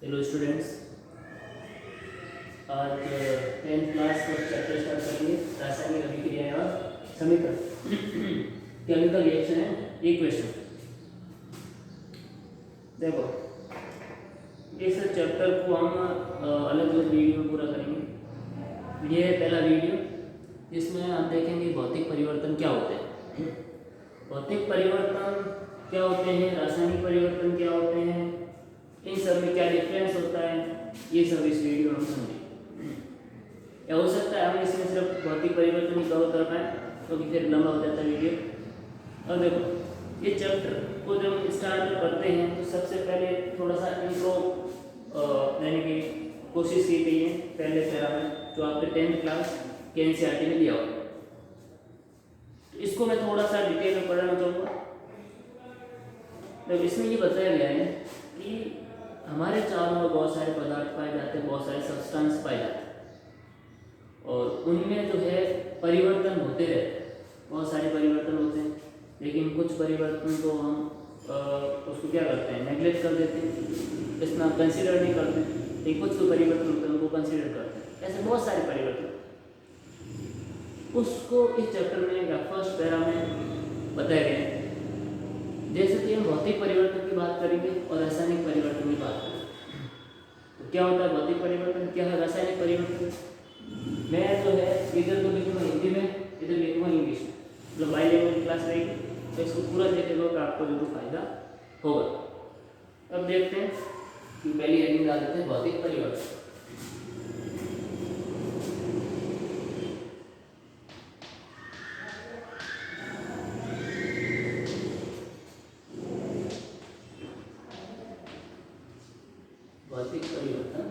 Hello students, आज 10th class का chapter start करेंगे रासायनिक अभिक्रियाएं और समीकरण। Chemical reaction and equation. देखो, इस चैप्टर को हम अलग अलग वीडियो में पूरा करेंगे। ये है पहला वीडियो, जिसमें हम देखेंगे भौतिक परिवर्तन क्या होते हैं, भौतिक परिवर्तन क्या होते हैं, रासायनिक परिवर्तन क्या होते हैं, इन सब में क्या डिफरेंस होता है, ये सब इस वीडियो में हम समझेंगे। या हो सकता है हम इसमें सिर्फ भौतिक परिवर्तन ही कवर कर पाएँ, क्योंकि फिर लंबा हो जाता है वीडियो। और देखो, ये चैप्टर को जब हम स्टार्ट करते हैं तो सबसे पहले थोड़ा सा इंट्रो लेने की कोशिश की गई है पहले पैरा में, जो आपके 10th क्लास के NCERT में दिया हुआ। तो इसको मैं थोड़ा सा डिटेल में पढ़ना चाहूँगा। तो इसमें ये बताया गया है कि हमारे चारों ओर बहुत सारे पदार्थ पाए जाते हैं, बहुत सारे सब्सटेंस पाए जाते हैं, और उनमें जो है परिवर्तन होते रहते हैं, बहुत सारे परिवर्तन होते हैं। लेकिन कुछ परिवर्तन तो हम उसको क्या करते हैं, नेग्लेक्ट कर देते हैं, इतना कंसीडर नहीं करते। लेकिन कुछ तो परिवर्तन होते हैं, उनको कंसीडर करते हैं। ऐसे बहुत सारे परिवर्तन, उसको इस चैप्टर में या फर्स्ट पैरा में बताया गया है। जैसे कि हम भौतिक परिवर्तन की बात करेंगे और रासायनिक परिवर्तन की बात करेंगे, तो क्या होता है भौतिक परिवर्तन, क्या है रासायनिक परिवर्तन। मैं जो है इधर तो लिखूँगा हिंदी में, इधर लिखूँगा इंग्लिश में, मतलब बाइलिंगुअल क्लास रहेगी, तो इसको पूरा देखेगा तो आपको जरूर फायदा होगा। अब देखते हैं कि पहली हेडिंग डाल देते हैं भौतिक परिवर्तन। भौतिक परिवर्तन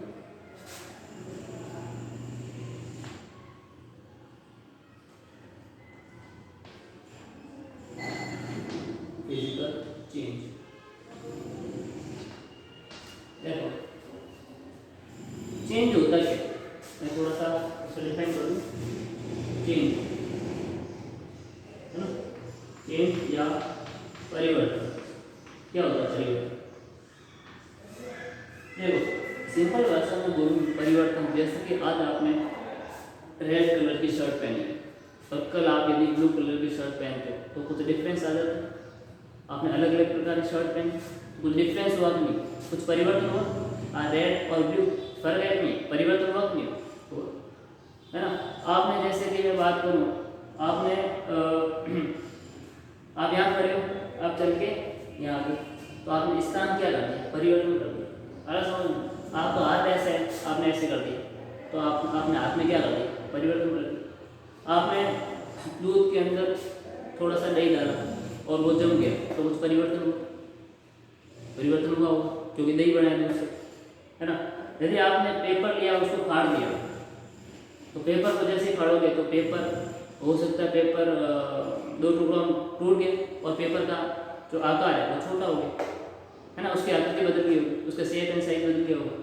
फिजिकल चेंज। देखो, चेंज होता क्या, मैं थोड़ा सा उसको डिफाइन करूँ। चेंज है ना, चेंज या परिवर्तन, क्या होता है परिवर्तन। देखो, सिंपल भाषा में बोलूँ परिवर्तन, जैसे कि आज आपने रेड कलर की शर्ट पहनी है और कल आप यदि ब्लू कलर की शर्ट पहनते हो तो कुछ डिफरेंस आ जाता है। आपने अलग अलग प्रकार की शर्ट पहनी, कुछ डिफरेंस हुआ नहीं, कुछ परिवर्तन हुआ। रेड और ब्लू फर्क है नहीं, परिवर्तन हुआ नहीं हुआ, है ना। आपने जैसे कि मैं बात करूँ, आपने आप यहाँ खड़े हो, आप चल के यहाँ पे, तो आपने स्थान क्या कर दिया, परिवर्तन कर दिया। अरे समझ, आपका हाथ ऐसा है, आपने ऐसे कर दिया, तो आपने हाथ में क्या कर दिया, परिवर्तन कर दिया। आपने दूध के अंदर थोड़ा सा दही डाला और वो जम गया, तो कुछ परिवर्तन हुआ, परिवर्तन हुआ होगा, क्योंकि दही बनाया दूध से, है ना। यदि आपने पेपर लिया, उसको फाड़ दिया, तो पेपर को जैसे ही फाड़ोगे तो पेपर हो सकता है पेपर 2 टुकड़ों में टूट गए और पेपर का जो आकार है वो छोटा हो गया, है ना। उसकी आकृति बदल गई होगी, उसका शेप एंड साइज बदल गया होगा।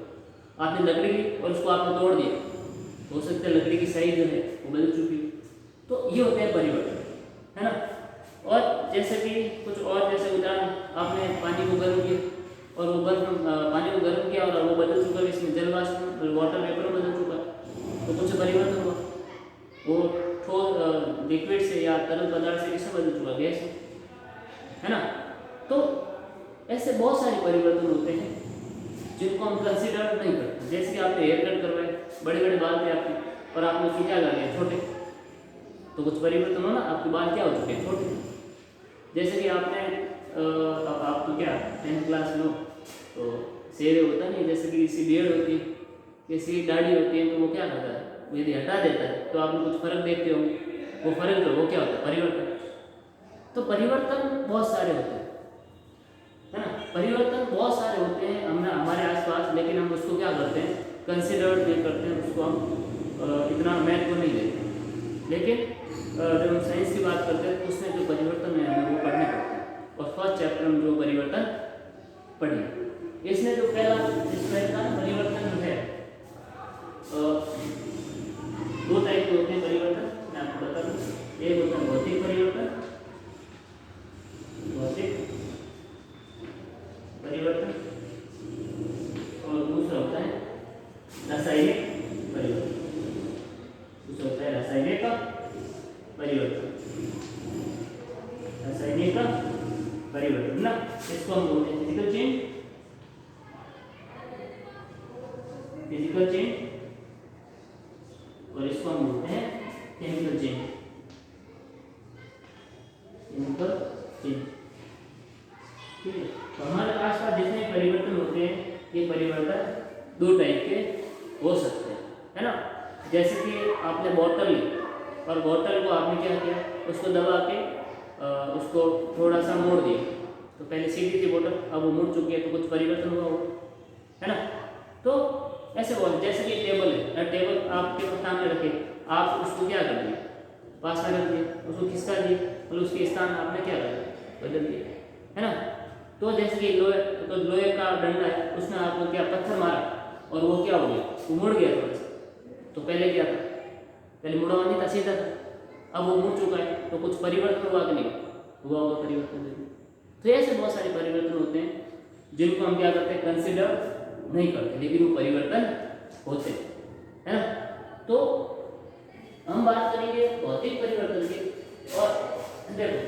आपने लकड़ी ली और उसको आपने तोड़ दिया, हो सकता है लकड़ी की साइज जो है वो बदल चुकी हो। तो ये होते हैं परिवर्तन, है ना। और जैसे कि कुछ और, जैसे उदाहरण, आपने पानी को गर्म किया और वो पानी को गर्म किया और वो बदल चुका, इसमें जल वाष्प वाटर वेपर बदल चुका, तो कुछ परिवर्तन हुआ। वो ठोस लिक्विड से या तरल पदार्थ से किससे बदल चुका, गैस में, है ना। तो ऐसे बहुत सारे परिवर्तन होते हैं जिनको हम कंसिडर नहीं करते। जैसे कि आपने हेयर कट करवाए, बड़े बड़े बाल थे आपके, और आपने उसको क्या कर दिया, छोटे, तो कुछ परिवर्तन हो ना, आपके बाल क्या हो चुके हैं, छोटे। जैसे कि आपने आप तो क्या 10th क्लास में हो, तो शेव होता नहीं, जैसे कि किसी बियर्ड होती है, किसी दाढ़ी होती है, तो वो क्या करता है, वो यदि हटा देता है तो आपने कुछ फर्क देखते हो, वो फर्क जो वो क्या होता है, परिवर्तन। तो परिवर्तन बहुत सारे होते हैं, है ना। परिवर्तन बहुत सारे होते हैं हमारे आसपास, लेकिन हम उसको क्या करते हैं, कंसिडर नहीं करते हैं, उसको हम इतना महत्व नहीं देते। लेकिन जब हम साइंस की बात करते हैं तो उसमें जो परिवर्तन है हमें वो पढ़ने पड़ते हैं, और फर्स्ट चैप्टर में जो परिवर्तन पढ़े, इसमें जो पहला परिवर्तन जो है, 2 टाइप के होते हैं परिवर्तन, मैं आपको बता दूँ। एक होता है भौतिक परिवर्तन, भौतिक परिवर्तन, और दूसरा फिजिकल चेंज और इसको हम बोलते हैं केमिकल चेंज। केमिकल चेंज, ठीक है। तो हमारे आसपास जितने परिवर्तन होते हैं ये परिवर्तन दो टाइप के हो सकते हैं, है ना। जैसे कि आपने बोतल ली और बोतल को आपने क्या किया, उसको दबा के उसको थोड़ा सा मोड़ दिया, तो पहले सीधी थी बोतल, अब वो मुड़ चुकी है, तो कुछ परिवर्तन हुआ होगा, है ना। तो ऐसे बोल, जैसे कि टेबल है, टेबल आपके सामने रखे, आप उसको क्या कर दिए, पास में रख दिया, उसको खिसका दिया, मतलब उसके स्थान आपने क्या कर बदल दिया, है ना। तो जैसे कि लोहे का डंडा है, उसमें आपको क्या पत्थर मारा और वो क्या हो गया, वो मुड़ गया थोड़ा सा। तो पहले क्या था, पहले मुड़ा हुआ नहीं था, सीधा था, अब वो मुड़ चुका है, तो कुछ परिवर्तन हुआ कि नहीं हुआ होगा, परिवर्तन। तो ऐसे बहुत सारे परिवर्तन होते हैं जिनको हम क्या करते हैं, कंसिडर नहीं करते, लेकिन वो परिवर्तन होते हैं, है ना। तो हम बात करेंगे भौतिक परिवर्तन की। और देखो,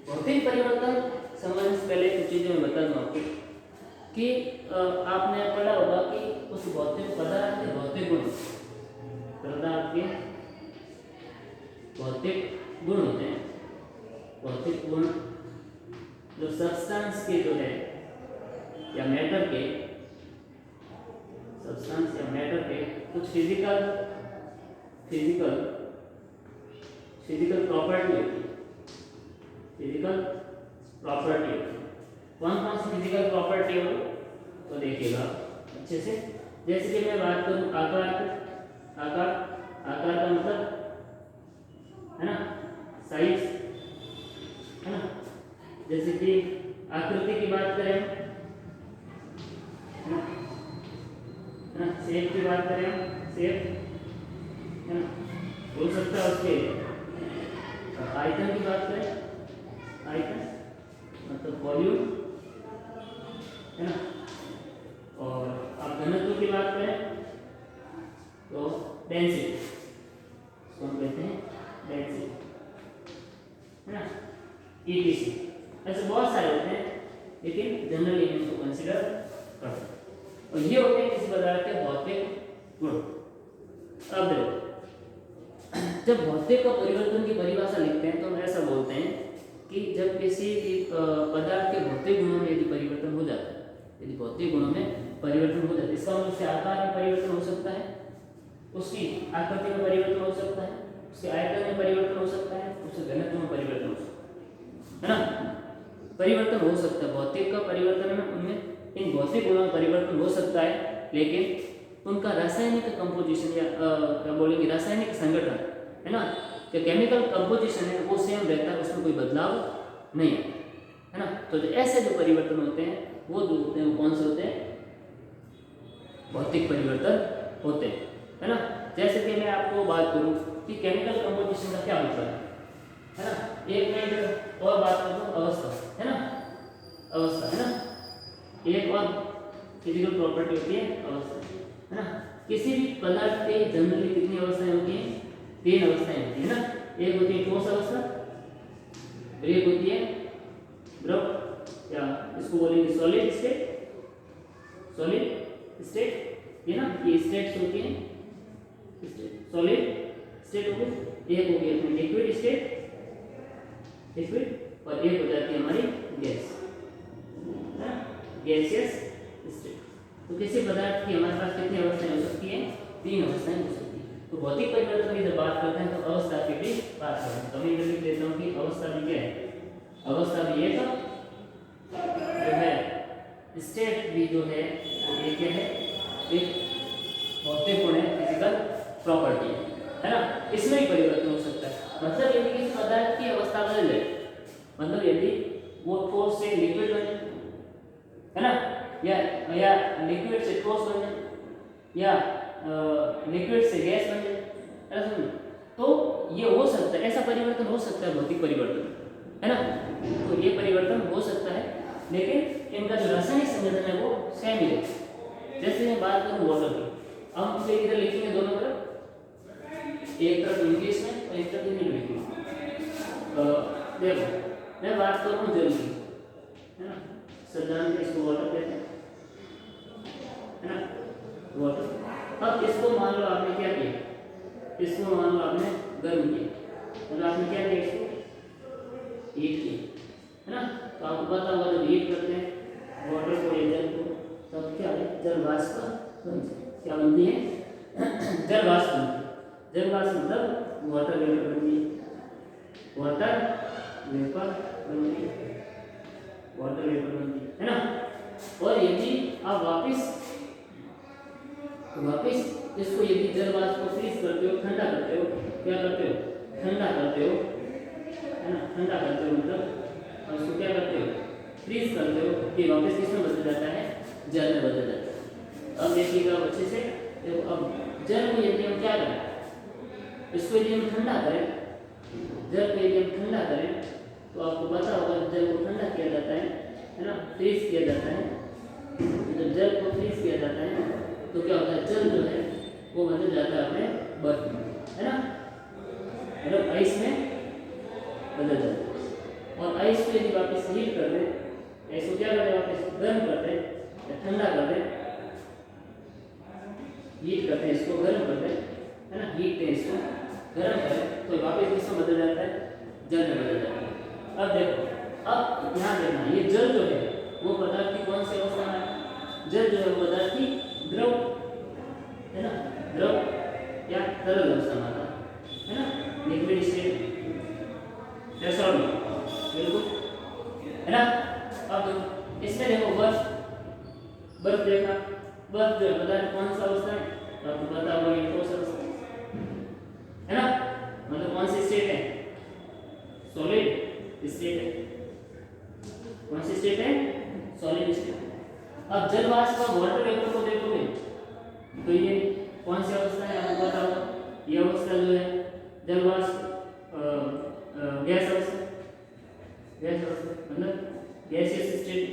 भौतिक परिवर्तन समझने से पहले कुछ चीज़ें मैं बता दूँ आपको कि आपने पढ़ा होगा कि उस भौतिक पदार्थ के भौतिक गुण, पदार्थ के भौतिक गुण होते हैं। भौतिक गुण जो सब्सटेंस के जो है या मैटर के, सब्सटेंस या मैटर के कुछ फिजिकल प्रॉपर्टी होती है, फिजिकल प्रॉपर्टी होती है। कौन कौन सी फिजिकल प्रॉपर्टी हो, तो देखिएगा अच्छे से। जैसे कि मैं बात करूं आकार का मतलब है ना, साइज, है ना। जैसे कि आकृति की बात करें, है ना, शेप की बात करें, शेप, है ना, हो सकता है। उसके आयतन की बात करें, आयतन मतलब वॉल्यूम, है ना। और आप घनत्व की बात करें तो डेंसिटी, इसको हम कहते हैं डेंसिटी, है ना, ETC। ऐसे बहुत सारे होते हैं, लेकिन जनरली इनको कंसिडर करते हैं। और ये होते हैं किसी पदार्थ के भौतिक गुण। अब देखो, जब भौतिक का परिवर्तन की परिभाषा लिखते हैं तो हम ऐसा बोलते हैं कि जब किसी पदार्थ के भौतिक गुणों में यदि परिवर्तन हो जाता है, यदि भौतिक गुणों में परिवर्तन हो जाता है, इसका मतलब उसके आकार में परिवर्तन हो सकता है, उसकी आकृति में परिवर्तन हो सकता है, उसके आयतन में परिवर्तन हो सकता है, उसके घनत्व में परिवर्तन हो सकता है ना। परिवर्तन हो सकता है, भौतिक का परिवर्तन में उनमें इन भौतिक गुणों में परिवर्तन हो सकता है, लेकिन उनका रासायनिक कंपोजिशन या क्या बोलेंगे, रासायनिक संगठन, है ना, जो केमिकल कंपोजिशन है वो सेम रहता है, उसमें कोई बदलाव नहीं है ना। तो जो ऐसे जो परिवर्तन होते हैं वो जो होते हैं वो कौन से होते हैं, भौतिक परिवर्तन होते हैं, है ना। जैसे कि मैं आपको बात करूं कि केमिकल कंपोजिशन का क्या मतलब है ना। एक मिनट और बात करूं, अवस्था, है ना, अवस्था, है ना, एक और फिजिकल प्रॉपर्टी होती है अवस्था, है ना। किसी भी पदार्थ के जनरली कितनी अवस्थाएं होती हैं, 3 अवस्थाएं होती है ना। एक होती है ठोस अवस्था, और एक होती है द्रव, या इसको बोलेंगे सॉलिड स्टेट, सॉलिड स्टेट, ये ना, ये स्टेट्स होती हैं, सॉलिड स्टेट हो गई, एक हो गई अपनी लिक्विड स्टेट, लिक्विड, और एक हो जाती है हमारी गैस, है ना, गैसियस स्टेट। तो किसी पदार्थ की हमारे पास कितनी अवस्थाएं हो सकती हैं, 3 अवस्थाएं हो सकती हैं। तो भौतिक परिवर्तन की जब बात करते हैं तो अवस्था की भी बात करते हैं। तो मैं लिख देता हूँ कि अवस्था भी क्या है, अवस्था भी एक जो है, स्टेट भी जो है वो एक क्या है, एक भौतिक गुण है, फिजिकल प्रॉपर्टी है ना। इसमें ही परिवर्तन हो सकता है, मतलब यदि किसी पदार्थ की अवस्था बदल जाए, मतलब यदि वो ठोस से लिक्विड बने, है ना, या लिक्विड से ठोस बन जाए, या लिक्विड से गैस बन जाए, ऐसा नहीं, तो ये हो सकता है, ऐसा परिवर्तन हो सकता है, भौतिक परिवर्तन, है ना। तो ये परिवर्तन हो सकता है, लेकिन इनका जो रासायनिक संगठन है वो सेम ही है। जैसे मैं बात करूँ वाटर की, हम इसे इधर लिखेंगे दोनों तरफ, एक तरफ इंग्लिश में और एक तरफ हिंदी में लिखेंगे। देखो, मैं बात करूँ जल की, है ना, साधारण इसको वाटर कहते हैं, है ना। वाटर। अब इसको मान लो आपने क्या किया, इसको मान लो आपने गर्म किया, मतलब आपने क्या किया, इसको हीट किया, है ना। तो आपको पता होगा जब हीट करते हैं वाटर को या जल को, तब क्या है, जल वाष्प बनती है। क्या बनती है, जल वाष्प बनती है। जल वाष्प मतलब वाटर वेपर बनती है, वाटर वेपर बनती है, वाटर वेपर बनती है ना। और यदि आप वापस इसको यदि जल वाष्प को फ्रीज करते हो, ठंडा करते हो, क्या करते हो, ठंडा करते हो, है ना, ठंडा करते हो मतलब, और इसको क्या करते हो, फ्रीज करते हो, कि वापस किसमें बदल जाता है, जल में बदल जाता है। अब देखिएगा अच्छे से, देखो अब जल को यदि हम क्या करें, इसको यदि हम ठंडा करें, जल को यदि हम ठंडा करें, तो आपको पता होगा जल को ठंडा किया जाता है ना, फ्रीज किया जाता है। जब जल को फ्रीज किया जाता है तो क्या होता है, जल जो है वो बदल जाता है अपने बर्फ में, है ना, मतलब आइस में बदल जाता है। और आइस को यदि वापस हीट कर दें, आइस को क्या करें, वापस गर्म कर दें या ठंडा कर दें, हीट करते हैं इसको, गर्म करते हैं, है ना, हीट दें इसको, गर्म करें, तो वापस किसमें बदल जाता है, जल में बदल जाता है। अब देखो, अब ध्यान देना, ये जल जो है वो पदार्थ की कौन सी अवस्था में है, जल जो है वो पदार्थ की द्रव, है ना, द्रव या तरल अवस्था में आता है ना, लिक्विड स्टेट, बिल्कुल, है ना। अब इसमें देखो बर्फ देखा, बर्फ जो है पदार्थ कौन सा अवस्था है, तो आपको पता होगा ये ठोस अवस्था है ना, मतलब कौन सी स्टेट है, सॉलिड स्टेट है, कौन सी स्टेट है, सॉलिड स्टेट। अब जल वाष्प का वाटर वेपर को देखोगे तो ये कौन सी अवस्था है, आपको पता होगा, ये अवस्था जो है जल वाष्प गैस अवस्था, गैस अवस्था मतलब गैसियस स्टेट,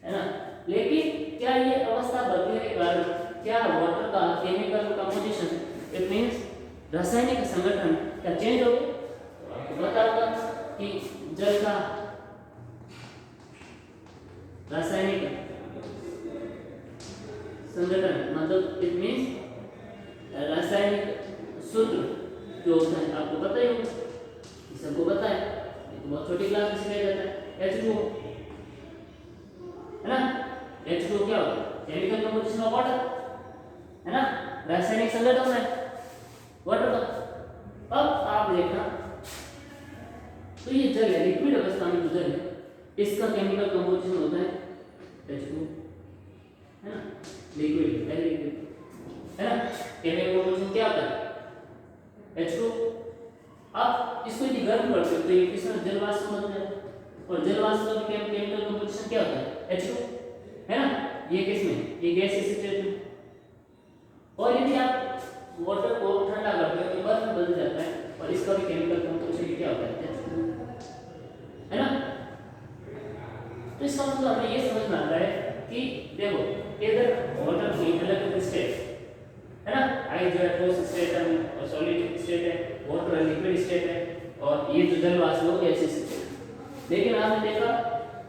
है ना। लेकिन क्या ये अवस्था बदलने के कारण क्या वाटर का केमिकल कंपोजिशन, इट मींस रासायनिक संगठन क्या चेंज हो गया, तो आपको पता होगा कि जल का रासायनिक संगठन मतलब इट मींस रासायनिक सूत्र जो होता है, आपको पता ही होगा, सबको पता है, ये तो बहुत छोटी क्लास में सिखाया जाता है। H2O, है ना, H2O क्या होता है, केमिकल कंपोजिशन ऑफ वाटर, है ना, रासायनिक संगठन है वाटर का। अब आप देखना, तो ये जल है, लिक्विड अवस्था में जो जल है, इसका केमिकल कंपोजिशन होता है H2O, है ना, लिक्विड है ना, केमिकल कंपोजिशन क्या होता है, H2O। आप इसको यदि गर्म करते हो तो ये किसमें, जल वाष्प बन जाता है, और जल वाष्प का केमिकल कंपोजिशन क्या होता है, H2O, है ना, ये किसमें, ये गैस स्टेट में। और यदि आप वाटर को ठंडा करते हो तो बर्फ में बदल जाता है, और इसका भी केमिकल कंपोजिशन क्या होता है, H2O, है ना। तो इसका मतलब हमें ये समझ में आता है कि देखो इधर वाटर की अलग स्टेट है ना, आइस जो है ठोस स्टेट है और सॉलिड स्टेट है, वाटर लिक्विड स्टेट है, और ये जो जल वाष्प है गैसियस स्टेट। लेकिन आपने देखा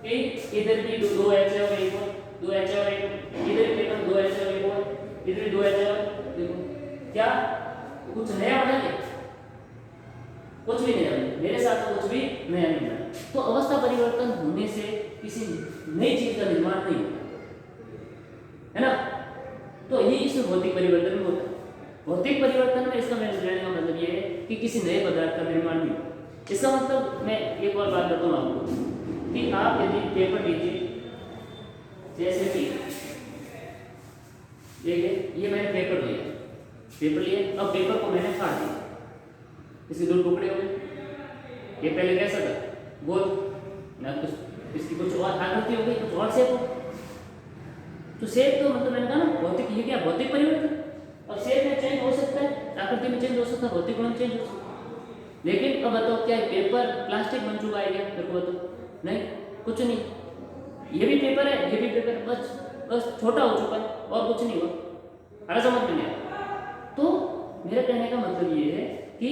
कि इधर भी दो H है और एक दो H और एक, इधर भी देखो दो H और एक, इधर भी दो H और देखो, क्या कुछ नया बना क्या, कुछ भी नहीं बना, मेरे साथ तो कुछ भी नया नहीं बना। तो अवस्था परिवर्तन होने से किसी नई चीज का निर्माण नहीं होता, है ना। तो ये इसमें भौतिक परिवर्तन में होता है। भौतिक परिवर्तन में इसका मेरे कहने का मतलब ये है कि किसी नए पदार्थ का निर्माण नहीं होता। इसका मतलब मैं एक और बात बताऊं आपको कि आप यदि पेपर लीजिए, जैसे कि देखिए ये मैंने पेपर लिया, अब पेपर को मैंने फाड़ दिया, इसके दो टुकड़े हो गए। ये पहले कैसा था, गोल ना, कुछ इसकी कुछ और आकृति हो गई, कुछ और शेप हो। तो शेप तो मतलब मैंने कहा ना भौतिक, ये क्या भौतिक परिवर्तन। अब शेप में चेंज हो सकता है, आकृति में चेंज हो सकता है, भौतिक गुण में चेंज हो सकता है। लेकिन अब बताओ क्या पेपर प्लास्टिक बन चुका है क्या, मेरे को बताओ, नहीं, कुछ नहीं। ये भी पेपर है, ये भी पेपर, बस छोटा हो चुका है और कुछ नहीं हुआ। अगर समझ में नहीं आया तो मेरा कहने का मतलब ये है कि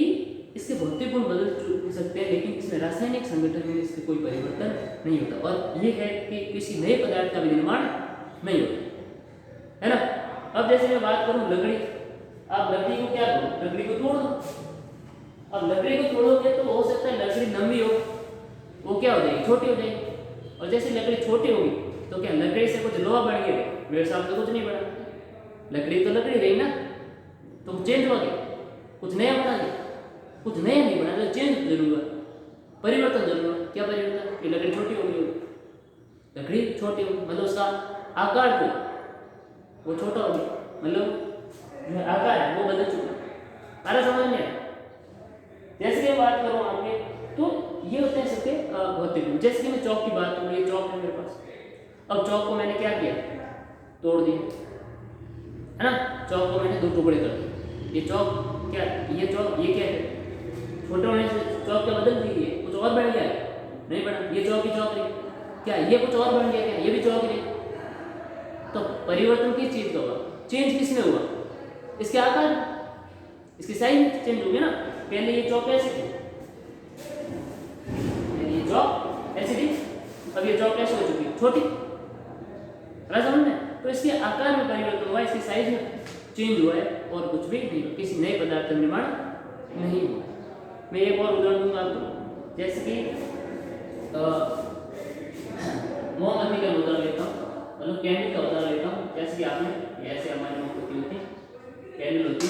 इसके भौतिक गुण बदल सकते हैं, लेकिन इसमें रासायनिक संगठन में इसके कोई परिवर्तन नहीं होता। और ये है कि किसी नए पदार्थ का भी निर्माण नहीं होता, है ना। अब जैसे मैं बात करूं लकड़ी, आप लकड़ी को क्या करो, लकड़ी को तोड़ दो। अब लकड़ी को तोड़ोगे तो हो सकता है लकड़ी लंबी हो, वो क्या हो जाएगी, छोटी हो जाएगी। और जैसे लकड़ी छोटी होगी तो क्या लकड़ी से कुछ लोहा बढ़ गया, मेरे साथ तो कुछ नहीं बढ़ा, लकड़ी तो लकड़ी रही ना, तो चेंज हो गया, कुछ नया बना दिया, कुछ नया नहीं बना, तो चेंज जरूर हुआ, परिवर्तन जरूर हुआ। क्या परिवर्तन, ये लकड़ी छोटी हो गई, लकड़ी छोटी हो मतलब उसका आकार जो वो छोटा हो गया, मतलब आकार है वो बदल चुका। आ रहा समझ में? जैसे कि बात करूं आपके, तो ये होते हैं सबके भौतिक गुण। जैसे कि मैं चौक की बात करूं, ये चौक है मेरे पास, अब चौक को मैंने क्या किया, तोड़ दिया, है ना, चौक को मैंने दो टुकड़े कर दिए। ये चौक क्या, ये चौक ये क्या है, छोटे होने से चौक क्या बदल दी है, कुछ और बढ़ गया है, नहीं बढ़ा, ये चौक की चौक रही, क्या ये कुछ और बन गया, क्या ये भी चौक रही। तो परिवर्तन किस चीज का हुआ, चेंज किसमें हुआ, इसके आकार, इसकी साइज चेंज हो गई ना। पहले ये चौक ऐसी थी, ये चौक ऐसी थी, अब ये चौक कैसे हो चुकी है, छोटी, समझ में? तो इसके आकार में परिवर्तन हुआ, इसकी साइज में चेंज हुआ है, और कुछ भी नहीं, किसी नए पदार्थ का निर्माण नहीं हुआ। मैं एक और उदाहरण दूंगा आपको, जैसे कि मोमबत्ती का उदाहरण लेता हूँ, मतलब कैंडल का उदाहरण लेता हूँ। जैसे कि आपने ऐसे हमारी मोमबत्ती होती है, कैंडल होती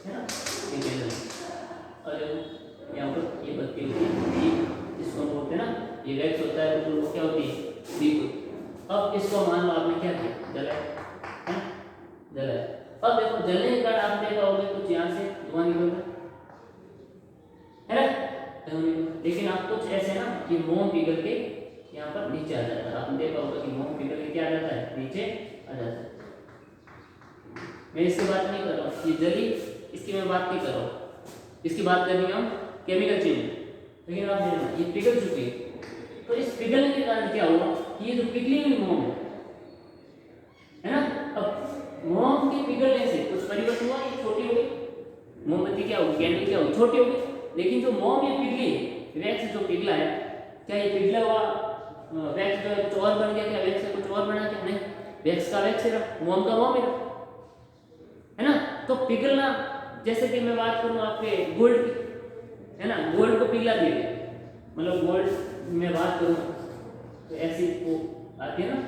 है ना, ये कैंडल, और यहाँ पर ये बत्ती होती है, इसको हम बोलते हैं ना, ये वैक्स होता है, तो वो क्या होती है, दीप। अब इसको मान लो आपने क्या किया, जलाया, जलाया। अब देखो जलने के बाद आप देखा होगा कुछ यहाँ से धुआं निकल रहा है ना, लेकिन आप कुछ ऐसे ना कि मोम पिघल के यहाँ पर नीचे आ जाता है, आपने देखा होगा कि मोम पिघल के क्या आ जाता है, नीचे आ जाता है। मैं इसकी बात नहीं कर रहा हूँ, ये जली, इसकी मैं बात नहीं कर रहा हूँ, इसकी बात कर रही हम केमिकल चेंज। लेकिन आप देखना ये पिघल चुकी है, तो इस पिघलने के कारण क्या हुआ कि ये जो पिघली हुई मोम है ना, अब मोम के पिघलने से कुछ परिवर्तन हुआ, ये छोटी हो गई, मोमबत्ती क्या होगी, कैंडल क्या होगी, छोटी हो गई। लेकिन जो मोम ये पिघली है, वैक्स जो पिघला है, क्या ये पिघला हुआ वैक्स जो कुछ और बन गया, क्या वैक्स से कुछ और बना, क्या नहीं, वैक्स का वैक्स रहा, मोम का मोम ही रहा, है ना। तो पिघलना, जैसे कि मैं बात करूं आपके गोल्ड की, है ना, गोल्ड को पिघला दिया गया, मतलब गोल्ड में बात करूं तो ऐसी वो आती है ना,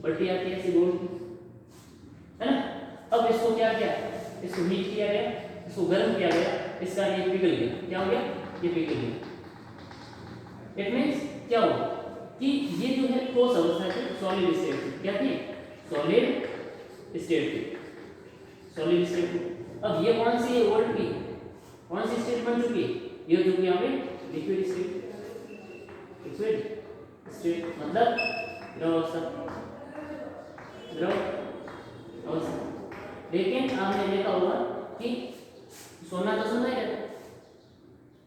पट्टी आती है ऐसी गोल्ड की, है ना। अब इसको क्या किया, इसको हीट किया गया, इसको गर्म किया गया, इसका ये पिघल गया, क्या हो गया, ये पिघल गया। इट मींस क्या हुआ कि ये जो है ठोस अवस्था थी, सॉलिड स्टेट थी, क्या थी, सॉलिड स्टेट थी, सॉलिड स्टेट। अब ये कौन सी है, गोल्ड की कौन सी स्टेट बन चुकी है, ये हो चुकी है यहाँ पे लिक्विड स्टेट, लिक्विड स्टेट मतलब द्रव अवस्था, द्रव अवस्था। लेकिन आपने देखा होगा कि सोना तो सोना ही रहता है,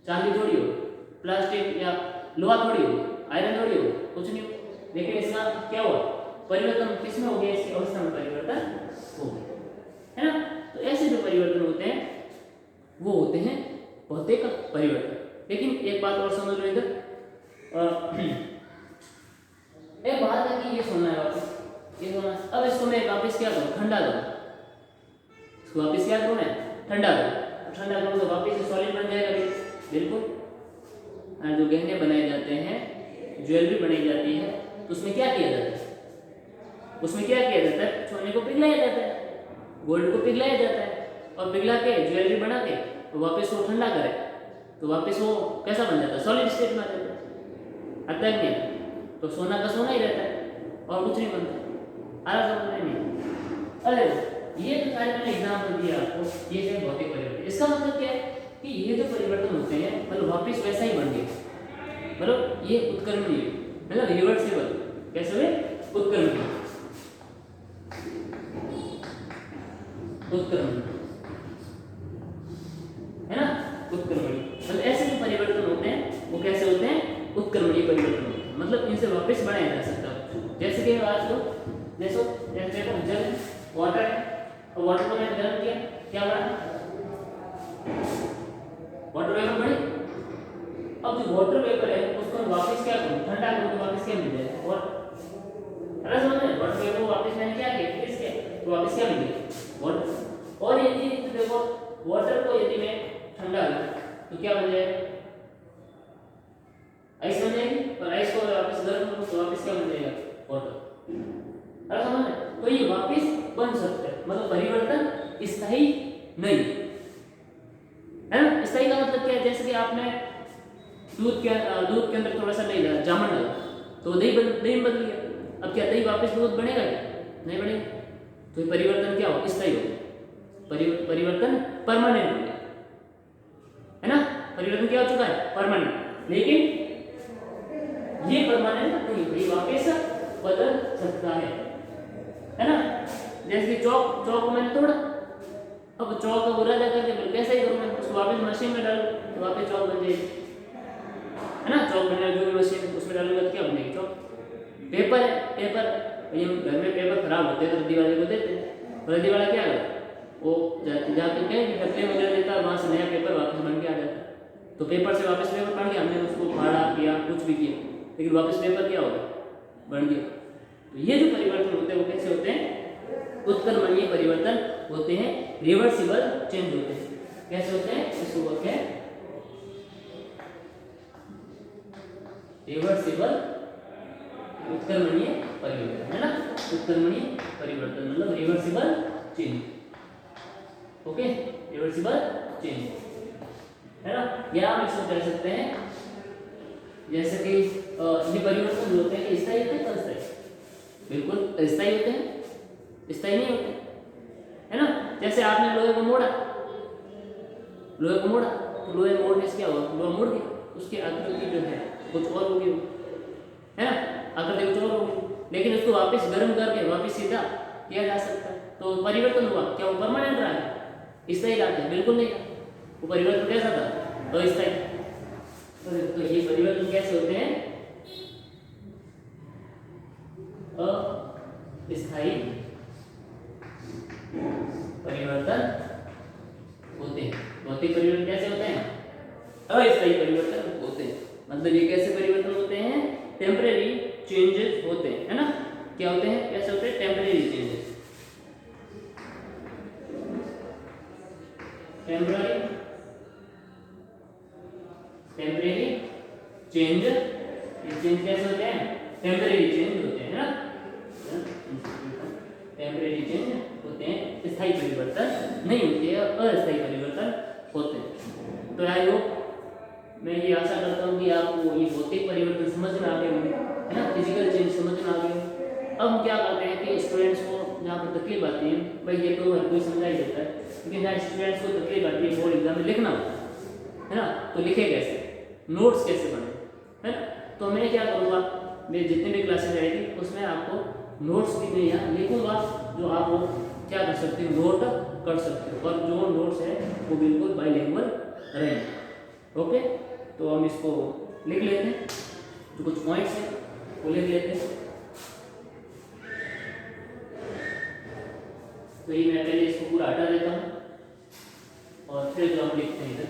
चांदी थोड़ी हो, प्लास्टिक या लोहा थोड़ी हो, आयरन थोड़ी हो, कुछ नहीं हो। लेकिन इसका क्या हुआ, परिवर्तन किसमें हो गया, इसकी अवस्था में परिवर्तन हो गया, है ना। तो ऐसे जो परिवर्तन होते हैं वो होते हैं भौतिक परिवर्तन। लेकिन एक बात और समझ लो इधर, एक बात है कि ये सोना है वापस, ये सोना, अब इसको मैं वापस क्या करूँ, ठंडा करूँ, इसको वापस क्या करूँ मैं, ठंडा करूँ, ठंडा करूँ तो वापस सॉलिड बन जाएगा, बिल्कुल। जो गहने बनाए जाते हैं, ज्वेलरी बनाई जाती है, तो उसमें क्या किया जाता है, उसमें क्या किया जाता है, सोने को पिघलाया जाता है, गोल्ड को पिघलाया जाता है, और पिघला के ज्वेलरी बना के तो वापस वो ठंडा करे तो वापस वो कैसा बन जाता है, सॉलिड स्टेट में आ जाता है, आता है नहीं, तो सोना का सोना ही रहता है और कुछ नहीं बनता। आ रहा समझ में? अरे ये तो सारे मैंने एग्जाम्पल दिया आपको, ये है भौतिक परिवर्तन। इसका मतलब क्या है कि ये जो परिवर्तन होते हैं मतलब वापस वैसा ही बन गए, मतलब ये उत्क्रमणीय, मतलब रिवर्सिबल, कैसे हुए, उत्क्रमणीय, उत्क्रमणीय, है ना, उत्क्रमणीय। मतलब ऐसे जो परिवर्तन होते हैं वो कैसे होते हैं, उत्क्रमणीय परिवर्तन होते हैं, मतलब इनसे वापस बनाया जा सकता है। जैसे कि आज लोग जैसे जल वाटर है, और वाटर को मैंने गर्म किया, क्या बना, वाटर वेपर बने। अब जो वाटर वेपर है उसको मैं वापस क्या करूँ, ठंडा करूँ तो वापस क्या मिल जाएगा, और समझ में, वाटर वेपर को वापस मैंने क्या किया, फ्रीज किया, तो वापस क्या मिलेगा, वाटर। और यदि देखो वाटर को यदि मैं ठंडा लूं तो क्या बन जाएगा, आइस बन जाएगी। और आइस को वापस गर्म करूं तो वापस क्या बन जाएगा, वाटर। अरे समझ में, तो ये वापस बन सकता है, मतलब परिवर्तन स्थायी नहीं है ना। स्थायी का मतलब क्या है, जैसे कि आपने दूध के अंदर थोड़ा सा दही डाला, जामुन डाला, तो दही बदल गया। अब क्या दही वापस दूध बनेगा क्या, नहीं बनेगा। तो ये परिवर्तन क्या हो, स्थायी हो, परिवर्तन परमानेंट हो गया, है ना। परिवर्तन क्या हो चुका है, परमानेंट। लेकिन ये परमानेंट नहीं, ये वापस बदल सकता है ना। जैसे कि चौक को मैंने तोड़ा, अब चौक का बुरा जा करके मैं कैसे ही करूँ, मैं उसको वापस मशीन में डालूं तो वापस चौक बन जाएगी, है ना। चौक बनने जो भी मशीन उसमें डालूंगा तो क्या बनेगी, चौक। पेपर है, पेपर ये घर में पेपर खराब होते हैं तो रद्दी वाले को देते हैं, रद्दी वाला क्या करता, वो जाके कहीं डब्बे में दे देता है, वहाँ से नया पेपर वापस बन के आ जाता है। तो पेपर से वापस पेपर बन गया, हमने उसको फाड़ा किया कुछ भी किया, लेकिन वापस पेपर क्या होगा, बन गया। तो ये जो परिवर्तन होते हैं वो कैसे होते हैं, उत्क्रमणीय परिवर्तन होते हैं, रिवर्सिबल चेंज होते हैं। कैसे होते हैं, इसको बोलते हैं रिवर्सिबल उत्क्रमणीय परिवर्तन, है ना। उत्क्रमणीय परिवर्तन मतलब reversible change, okay, reversible change, है ना। या हम इसको कह सकते हैं जैसे कि ये परिवर्तन जो होते हैं स्थायी होते हैं, अस्थायी, बिल्कुल स्थायी होते हैं, स्थायी नहीं होते, है ना। जैसे आपने लोहे को मोड़ा, तो लोहे मोड़ने से क्या हुआ, लोहा मुड़ गया, उसकी आकृति जो है कुछ और होगी, है ना, आकृति कुछ और होगी। लेकिन उसको वापस गर्म करके वापस सीधा किया जा सकता है, तो परिवर्तन हुआ, क्या वो परमानेंट रहा है, स्थायी रहा है, बिल्कुल नहीं, वो परिवर्तन कैसा था, अस्थायी। तो ये परिवर्तन कैसे होते हैं, अस्थायी परिवर्तन होते हैं। भौतिक परिवर्तन कैसे होते हैं, अस्थायी परिवर्तन होते हैं। मतलब ये कैसे परिवर्तन होते हैं, टेम्परेरी चेंजेस होते हैं, है ना। क्या होते हैं, कैसे होते हैं, टेम्परेरी चेंजेस, टेम्परेरी चेंज। ये चेंज कैसे होते हैं, टेम्परेरी चेंज होते हैं, है ना, टेम्परेरी चेंज होते हैं, स्थायी परिवर्तन नहीं होते हैं, अस्थायी परिवर्तन होते हैं। तो आई होप, मैं ये आशा करता हूँ कि आपको ये भौतिक परिवर्तन समझ में आ गए होंगे, है ना, फिजिकल चेंज समझ में आ गए। अब हम क्या करते हैं कि स्टूडेंट्स को जहाँ पर तकलीफ आती है, भाई ये तो हर कोई समझा ही देता है, लेकिन जहाँ स्टूडेंट्स को तकलीफ आती है बोर्ड एग्जाम में लिखना है ना, तो लिखे कैसे, नोट्स कैसे बने, है ना। तो मैं क्या करूँगा, मेरी जितनी भी क्लासेज आएगी उसमें आपको नोट्स भी मैं यहाँ लिखूँगा, जो आप क्या कर सकते हो, नोट कर सकते हो, और जो नोट्स है वो बिल्कुल बाइलिंगुअल रहेंगे, ओके। तो हम इसको लिख लेते हैं, जो कुछ पॉइंट्स हैं वो लिख लेते हैं। तो ये मैं पहले इसको पूरा हटा देता हूँ और फिर जो हम लिखते हैं इधर